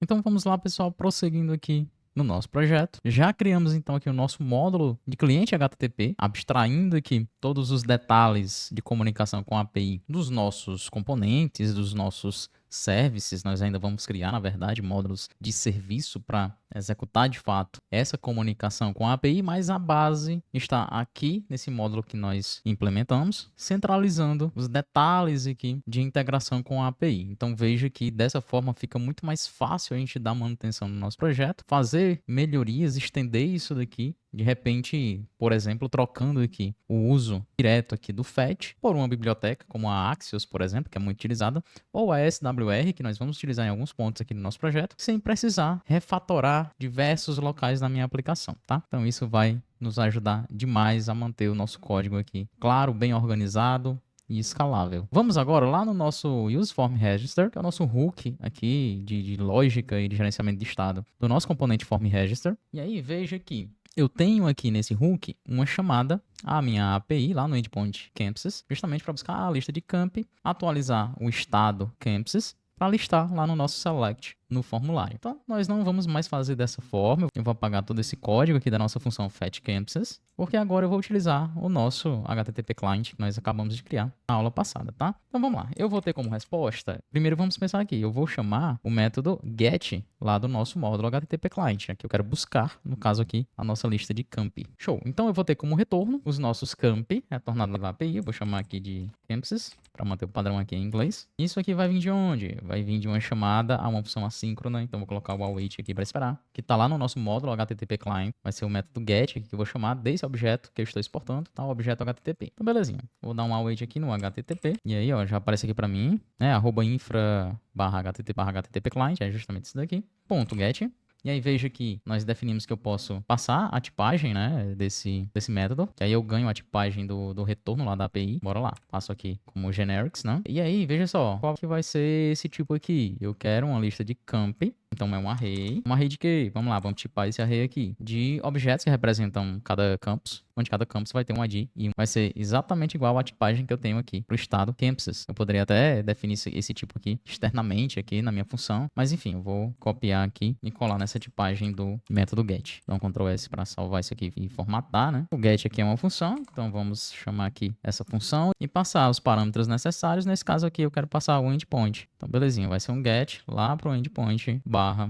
Então vamos lá, pessoal, prosseguindo aqui no nosso projeto. Já criamos então aqui o nosso módulo de cliente HTTP, abstraindo aqui todos os detalhes de comunicação com a API dos nossos componentes, dos nossos services. Nós ainda vamos criar, na verdade, módulos de serviço para executar de fato essa comunicação com a API, mas a base está aqui nesse módulo que nós implementamos, centralizando os detalhes aqui de integração com a API. Então veja que dessa forma fica muito mais fácil a gente dar manutenção no nosso projeto, fazer melhorias, estender isso daqui, de repente, por exemplo, trocando aqui o uso direto aqui do fetch por uma biblioteca como a Axios, por exemplo, que é muito utilizada, ou a SWR, que nós vamos utilizar em alguns pontos aqui no nosso projeto, sem precisar refatorar diversos locais na minha aplicação, tá? Então isso vai nos ajudar demais a manter o nosso código aqui claro, bem organizado e escalável. Vamos agora lá no nosso UseForm Register, que é o nosso hook aqui de lógica e de gerenciamento de estado do nosso componente Form Register. E aí veja que eu tenho aqui nesse hook uma chamada à minha API lá no endpoint Campuses, justamente para buscar a lista de camp, atualizar o estado Campuses para listar lá no nosso select no formulário. Então, nós não vamos mais fazer dessa forma. Eu vou apagar todo esse código aqui da nossa função fetchCampuses, porque agora eu vou utilizar o nosso HTTP client que nós acabamos de criar na aula passada, tá? Então, vamos lá. Eu vou ter como resposta, primeiro vamos pensar aqui, eu vou chamar o método get lá do nosso módulo HTTP client, que eu quero buscar, no caso aqui, a nossa lista de camp. Show. Então, eu vou ter como retorno os nossos camp, retornados da API, eu vou chamar aqui de campuses, para manter o padrão aqui em inglês. Isso aqui vai vir de onde? Vai vir de uma chamada a uma função assíncrona, então vou colocar o await aqui para esperar, que está lá no nosso módulo HTTP client, vai ser o método get aqui que eu vou chamar desse objeto que eu estou exportando, tá? O objeto HTTP. Então belezinha, vou dar um await aqui no HTTP, e aí ó, já aparece aqui para mim, né, @infra/http client, é justamente isso daqui, ponto .get. E aí veja que nós definimos que eu posso passar a tipagem, né, desse método. E aí eu ganho a tipagem do retorno lá da API. Bora lá. Passo aqui como generics, né? E aí, veja só, qual que vai ser esse tipo aqui? Eu quero uma lista de camp. Então é um array. Um array de quê? Vamos lá, vamos tipar esse array aqui. De objetos que representam cada campus, onde cada campus vai ter um ID e vai ser exatamente igual à tipagem que eu tenho aqui para o estado campuses. Eu poderia até definir esse tipo aqui externamente aqui na minha função, mas enfim, eu vou copiar aqui e colar nessa tipagem do método get. Então Ctrl S para salvar isso aqui e formatar, né? O get aqui é uma função, então vamos chamar aqui essa função e passar os parâmetros necessários. Nesse caso aqui eu quero passar o endpoint. Então belezinha, vai ser um get lá para o endpoint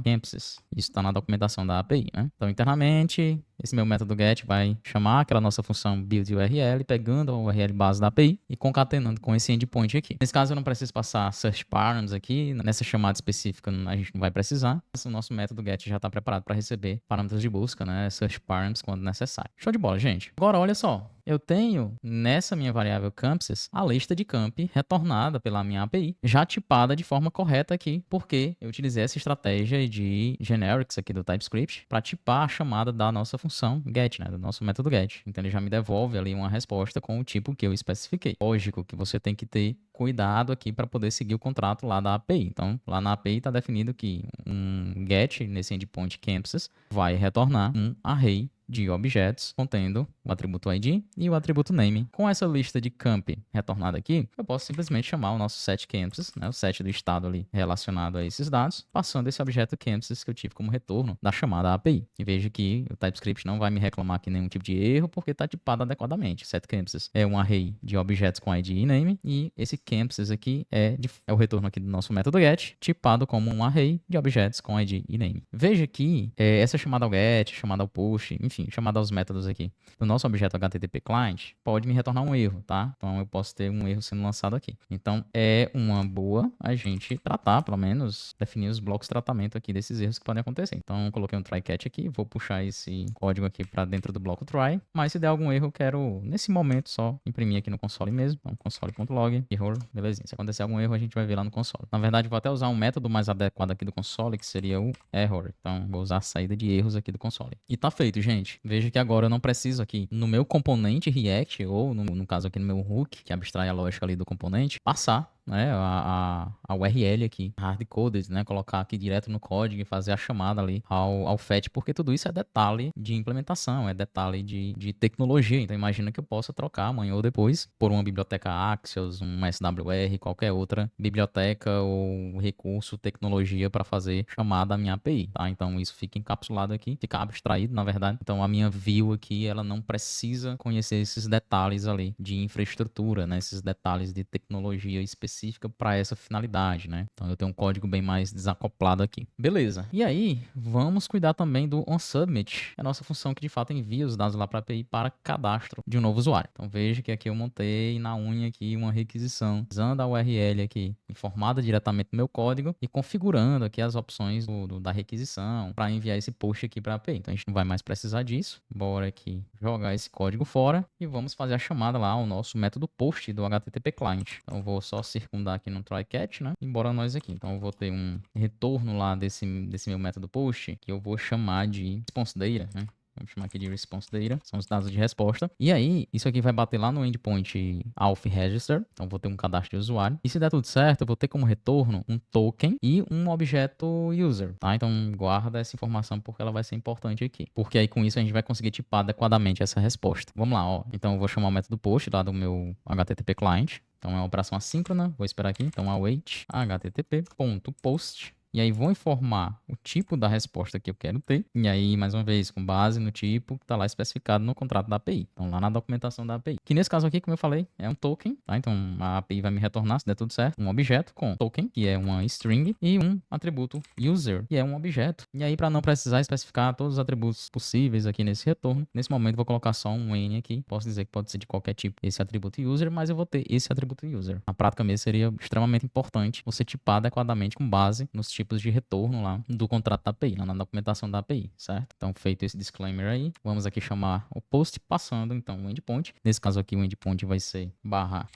/campuses. Isso está na documentação da API, né? Então internamente esse meu método get vai chamar aquela nossa função buildURL, pegando a URL base da API e concatenando com esse endpoint aqui. Nesse caso eu não preciso passar search params aqui, nessa chamada específica a gente não vai precisar. O nosso método get já está preparado para receber parâmetros de busca, né, search params quando necessário. Show de bola, gente. Agora olha só, eu tenho nessa minha variável campuses a lista de camp retornada pela minha API, já tipada de forma correta aqui, porque eu utilizei essa estratégia de generics aqui do TypeScript para tipar a chamada da nossa função get, né, do nosso método get. Então ele já me devolve ali uma resposta com o tipo que eu especifiquei. Lógico que você tem que ter cuidado aqui para poder seguir o contrato lá da API. Então, lá na API está definido que um get nesse endpoint campuses vai retornar um array de objetos contendo o atributo ID e o atributo name. Com essa lista de camp retornada aqui, eu posso simplesmente chamar o nosso set campuses, né, o set do estado ali relacionado a esses dados, passando esse objeto campuses que eu tive como retorno da chamada API. E veja que o TypeScript não vai me reclamar aqui nenhum tipo de erro, porque está tipado adequadamente. Set campuses é um array de objetos com ID e name, e esse campuses aqui é o retorno aqui do nosso método get, tipado como um array de objetos com ID e name. Veja que essa chamada ao get, chamada ao push, enfim, chamada aos métodos aqui do nosso objeto HTTP client, pode me retornar um erro, tá? Então eu posso ter um erro sendo lançado aqui. Então é uma boa a gente tratar, pelo menos, definir os blocos de tratamento aqui desses erros que podem acontecer. Então eu coloquei um try catch aqui, vou puxar esse código aqui para dentro do bloco try, mas se der algum erro eu quero, nesse momento, só imprimir aqui no console mesmo. Então console.log, error, belezinha. Se acontecer algum erro a gente vai ver lá no console. Na verdade vou até usar um método mais adequado aqui do console, que seria o error. Então vou usar a saída de erros aqui do console. E tá feito, gente. Veja que agora eu não preciso aqui no meu componente React, ou no caso aqui no meu hook, que abstrai a lógica ali do componente, passar né, a URL aqui, hard-coded, né, colocar aqui direto no código e fazer a chamada ali ao fetch, porque tudo isso é detalhe de implementação, é detalhe de tecnologia. Então imagina que eu possa trocar amanhã ou depois por uma biblioteca Axios, um SWR, qualquer outra biblioteca ou recurso, tecnologia para fazer chamada à minha API, tá? Então isso fica encapsulado aqui, fica abstraído, na verdade. Então a minha view aqui, ela não precisa conhecer esses detalhes ali de infraestrutura, né? Esses detalhes de tecnologia específica para essa finalidade, né? Então eu tenho um código bem mais desacoplado aqui. Beleza. E aí, vamos cuidar também do onSubmit, a nossa função que de fato envia os dados lá para a API para cadastro de um novo usuário. Então veja que aqui eu montei na unha aqui uma requisição usando a URL aqui informada diretamente no meu código e configurando aqui as opções da requisição para enviar esse post aqui para a API. Então a gente não vai mais precisar disso. Bora aqui jogar esse código fora e vamos fazer a chamada lá ao nosso método post do HTTP client. Então eu vou só circundar aqui no try catch, né? Embora nós aqui. Então eu vou ter um retorno lá desse meu método post que eu vou chamar de response data, né? Vamos chamar aqui de response data, são os dados de resposta. E aí, isso aqui vai bater lá no endpoint auth register. Então, vou ter um cadastro de usuário. E se der tudo certo, eu vou ter como retorno um token e um objeto user, tá? Então, guarda essa informação porque ela vai ser importante aqui. Porque aí, com isso, a gente vai conseguir tipar adequadamente essa resposta. Vamos lá, ó. Então, eu vou chamar o método post lá do meu HTTP client. Então, é uma operação assíncrona. Vou esperar aqui. Então, await http.post. E aí vou informar o tipo da resposta que eu quero ter. E aí, mais uma vez, com base no tipo que está lá especificado no contrato da API. Então, lá na documentação da API. Que nesse caso aqui, como eu falei, é um token, tá? Então, a API vai me retornar, se der tudo certo, um objeto com token, que é uma string, e um atributo user, que é um objeto. E aí, para não precisar especificar todos os atributos possíveis aqui nesse retorno, nesse momento vou colocar só um N aqui. Posso dizer que pode ser de qualquer tipo esse atributo user, mas eu vou ter esse atributo user. Na prática mesmo, seria extremamente importante você tipar adequadamente com base nos tipos de retorno lá do contrato da API, lá na documentação da API, certo? Então, feito esse disclaimer aí, vamos aqui chamar o post passando, então, o endpoint. Nesse caso aqui, o endpoint vai ser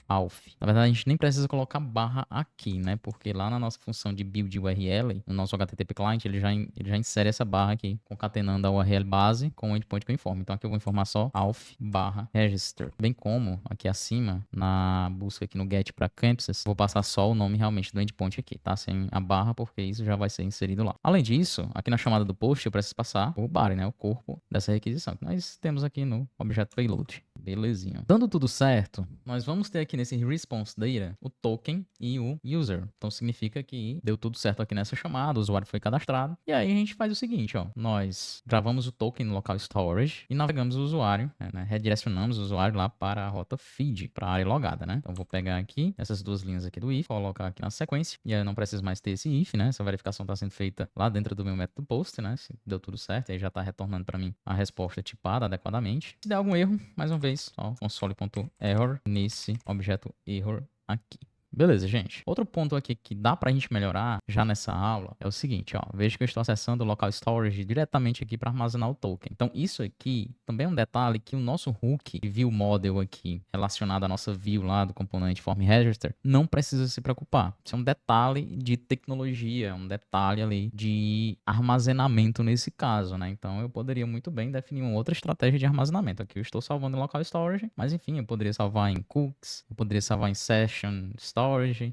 /auth. Na verdade, a gente nem precisa colocar barra aqui, né? Porque lá na nossa função de build URL, no nosso HTTP client, ele já insere essa barra aqui, concatenando a URL base com o endpoint que eu informo. Então, aqui eu vou informar só auth/register. Bem como, aqui acima, na busca aqui no get para campuses, vou passar só o nome realmente do endpoint aqui, tá? Sem a barra, porque isso já vai ser inserido lá. Além disso, aqui na chamada do post, eu preciso passar o body, né? O corpo dessa requisição, que nós temos aqui no objeto payload. Belezinha. Dando tudo certo, nós vamos ter aqui nesse response data o token e o user. Então significa que deu tudo certo aqui nessa chamada, o usuário foi cadastrado. E aí a gente faz o seguinte, ó. Nós gravamos o token no local storage e navegamos o usuário, né? Redirecionamos o usuário lá para a rota feed, para a área logada, né? Então vou pegar aqui essas duas linhas aqui do if, colocar aqui na sequência. E aí eu não preciso mais ter esse if, né? Essa verificação está sendo feita lá dentro do meu método post, né? Se deu tudo certo, aí já está retornando para mim a resposta tipada adequadamente. Se der algum erro, mais uma vez, ó, console.error nesse objeto error aqui. Beleza, gente. Outro ponto aqui que dá pra gente melhorar já nessa aula é o seguinte, ó. Veja que eu estou acessando o local storage diretamente aqui para armazenar o token. Então, isso aqui também é um detalhe que o nosso hook view model aqui, relacionado à nossa view lá do componente form register, não precisa se preocupar. Isso é um detalhe de tecnologia, um detalhe ali de armazenamento nesse caso, né? Então, eu poderia muito bem definir uma outra estratégia de armazenamento. Aqui eu estou salvando em local storage, mas enfim, eu poderia salvar em cookies, eu poderia salvar em session storage,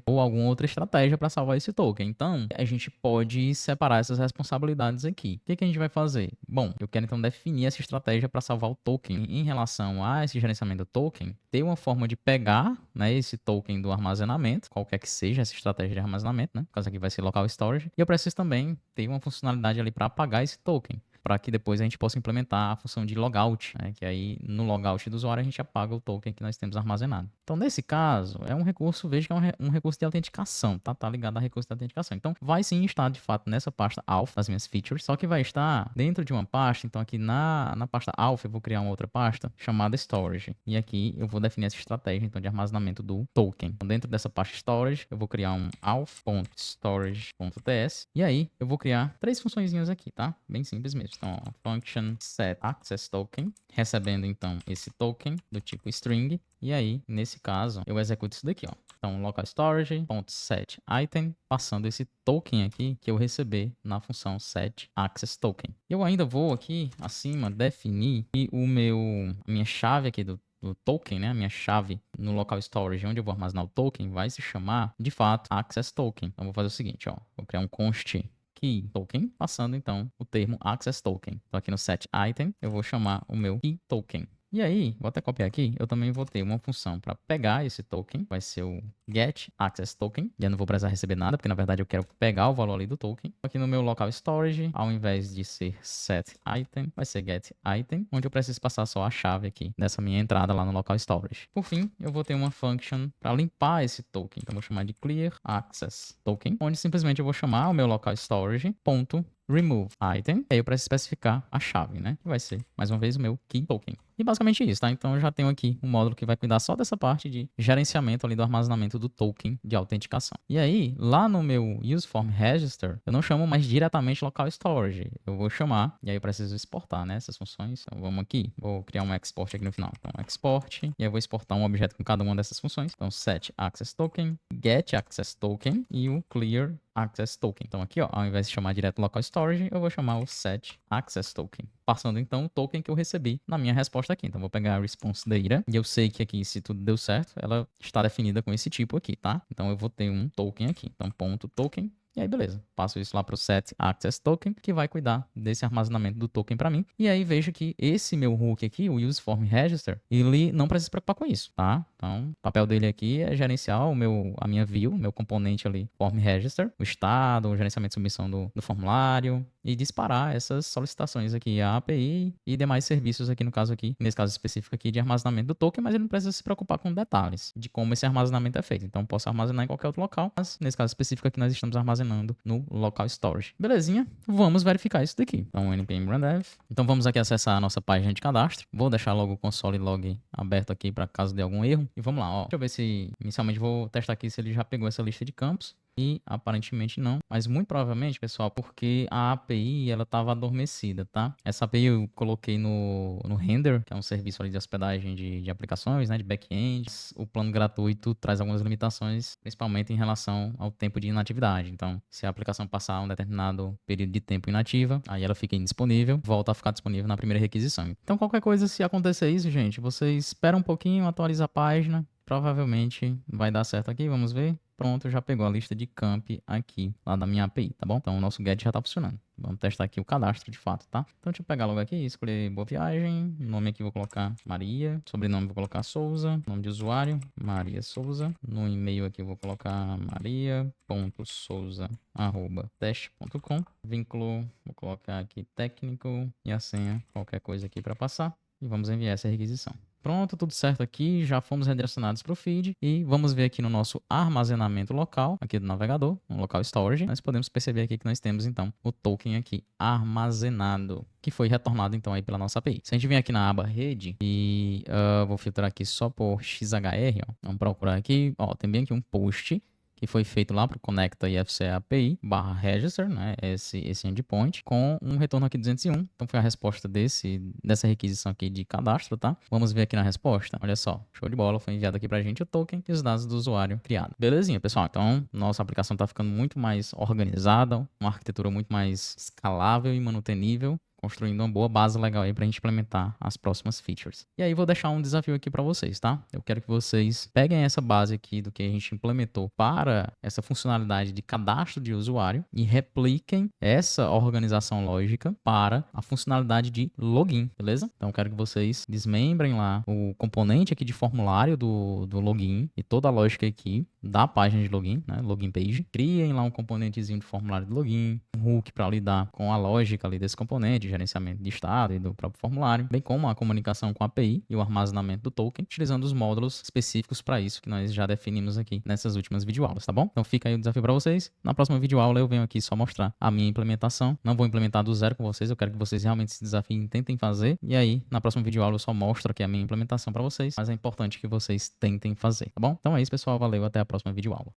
ou alguma outra estratégia para salvar esse token. Então, a gente pode separar essas responsabilidades aqui. O que a gente vai fazer? Bom, eu quero então definir essa estratégia para salvar o token. Em relação a esse gerenciamento do token, ter uma forma de pegar, né, esse token do armazenamento, qualquer que seja essa estratégia de armazenamento, né? No caso aqui vai ser local storage. E eu preciso também ter uma funcionalidade ali para apagar esse token, para que depois a gente possa implementar a função de logout, né? Que aí no logout do usuário a gente apaga o token que nós temos armazenado. Então, nesse caso, é um recurso, veja que é um recurso de autenticação, tá? Tá ligado a recurso de autenticação. Então, vai sim estar, de fato, nessa pasta auth, das minhas features, só que vai estar dentro de uma pasta. Então, aqui na pasta auth, eu vou criar uma outra pasta chamada storage. E aqui eu vou definir essa estratégia, então, de armazenamento do token. Então, dentro dessa pasta storage, eu vou criar um auth.storage.ts. E aí, eu vou criar três funçõezinhas aqui, tá? Bem simples mesmo. Então, function set access token, recebendo então esse token do tipo string, e aí, nesse caso, eu executo isso daqui, ó. Então, local storage.set item, passando esse token aqui que eu receber na função set access token. Eu ainda vou aqui acima definir a minha chave aqui do token, né, a minha chave no local storage onde eu vou armazenar o token vai se chamar, de fato, access token. Então, vou fazer o seguinte, ó, vou criar um const key token, passando então o termo access token. Então, aqui no set item, eu vou chamar o meu key token. E aí, vou até copiar aqui, eu também vou ter uma função para pegar esse token, vai ser o get access token, e eu não vou precisar receber nada, porque na verdade eu quero pegar o valor ali do token. Aqui no meu local storage, ao invés de ser set item, vai ser get item, onde eu preciso passar só a chave aqui dessa minha entrada lá no local storage. Por fim, eu vou ter uma function para limpar esse token, então eu vou chamar de clear access token, onde simplesmente eu vou chamar o meu local storage ponto remove item, e aí eu preciso especificar a chave, né? Que vai ser, mais uma vez, o meu key token. E basicamente isso, tá? Então eu já tenho aqui um módulo que vai cuidar só dessa parte de gerenciamento ali do armazenamento do token de autenticação. E aí, lá no meu useform register, eu não chamo mais diretamente local storage. Eu vou chamar, e aí eu preciso exportar, né? Essas funções. Então vamos aqui, vou criar um export aqui no final. Então export, e aí eu vou exportar um objeto com cada uma dessas funções. Então set access token, get access token e o clear access token. Então aqui, ó, ao invés de chamar direto local storage, eu vou chamar o set access token, passando então o token que eu recebi na minha resposta aqui. Então vou pegar a response data, e eu sei que aqui, se tudo deu certo, ela está definida com esse tipo aqui, tá? Então eu vou ter um token aqui. Então ponto token. E aí, beleza. Passo isso lá para o set access token, que vai cuidar desse armazenamento do token para mim. E aí, vejo que esse meu hook aqui, o useform register, ele não precisa se preocupar com isso, tá? Então, o papel dele aqui é gerenciar a minha view, meu componente ali, form register, o estado, o gerenciamento de submissão do formulário, e disparar essas solicitações aqui à API e demais serviços aqui, no caso aqui, nesse caso específico aqui, de armazenamento do token, mas ele não precisa se preocupar com detalhes de como esse armazenamento é feito. Então, posso armazenar em qualquer outro local, mas nesse caso específico aqui, nós estamos armazenando no local storage. Belezinha? Vamos verificar isso daqui. Então, npm run dev. Então, vamos aqui acessar a nossa página de cadastro. Vou deixar logo o console log aberto aqui para caso dê algum erro. E vamos lá, ó. Deixa eu ver se, inicialmente, vou testar aqui se ele já pegou essa lista de campos. E aparentemente não, mas muito provavelmente, pessoal, porque a API ela estava adormecida, tá? Essa API eu coloquei no Render, que é um serviço ali de hospedagem de aplicações, né, de back-end. O plano gratuito traz algumas limitações, principalmente em relação ao tempo de inatividade. Então, se a aplicação passar um determinado período de tempo inativa, aí ela fica indisponível, volta a ficar disponível na primeira requisição. Então, qualquer coisa, se acontecer isso, gente, você espera um pouquinho, atualiza a página, provavelmente vai dar certo aqui, vamos ver. Pronto, já pegou a lista de camp aqui, lá da minha API, tá bom? Então o nosso get já tá funcionando. Vamos testar aqui o cadastro de fato, tá? Então deixa eu pegar logo aqui, escolher boa viagem, nome aqui vou colocar Maria, sobrenome vou colocar Souza, nome de usuário, Maria Souza, no e-mail aqui vou colocar maria.souza@teste.com, vínculo vou colocar aqui técnico e a senha, qualquer coisa aqui para passar e vamos enviar essa requisição. Pronto, tudo certo aqui, já fomos redirecionados para o feed e vamos ver aqui no nosso armazenamento local, aqui do navegador, no local storage, nós podemos perceber aqui que nós temos então o token aqui armazenado, que foi retornado então aí pela nossa API. Se a gente vir aqui na aba rede e vou filtrar aqui só por XHR, ó, vamos procurar aqui, ó, tem bem aqui um post que foi feito lá para o Conecta IFC API /register, né, esse endpoint, com um retorno aqui 201. Então foi a resposta dessa requisição aqui de cadastro, tá? Vamos ver aqui na resposta. Olha só, show de bola, foi enviado aqui para a gente o token e os dados do usuário criado. Belezinha, pessoal. Então, nossa aplicação está ficando muito mais organizada, uma arquitetura muito mais escalável e manutenível, construindo uma boa base legal aí pra gente implementar as próximas features. E aí vou deixar um desafio aqui para vocês, tá? Eu quero que vocês peguem essa base aqui do que a gente implementou para essa funcionalidade de cadastro de usuário e repliquem essa organização lógica para a funcionalidade de login, beleza? Então eu quero que vocês desmembrem lá o componente aqui de formulário do login e toda a lógica aqui da página de login, né? Login page. Criem lá um componentezinho de formulário de login, um hook para lidar com a lógica ali desse componente, gerenciamento de estado e do próprio formulário, bem como a comunicação com a API e o armazenamento do token, utilizando os módulos específicos para isso que nós já definimos aqui nessas últimas videoaulas, tá bom? Então fica aí o desafio para vocês. Na próxima videoaula eu venho aqui só mostrar a minha implementação. Não vou implementar do zero com vocês, eu quero que vocês realmente se desafiem e tentem fazer. E aí, na próxima videoaula eu só mostro aqui a minha implementação para vocês, mas é importante que vocês tentem fazer, tá bom? Então é isso, pessoal. Valeu, até a próxima videoaula.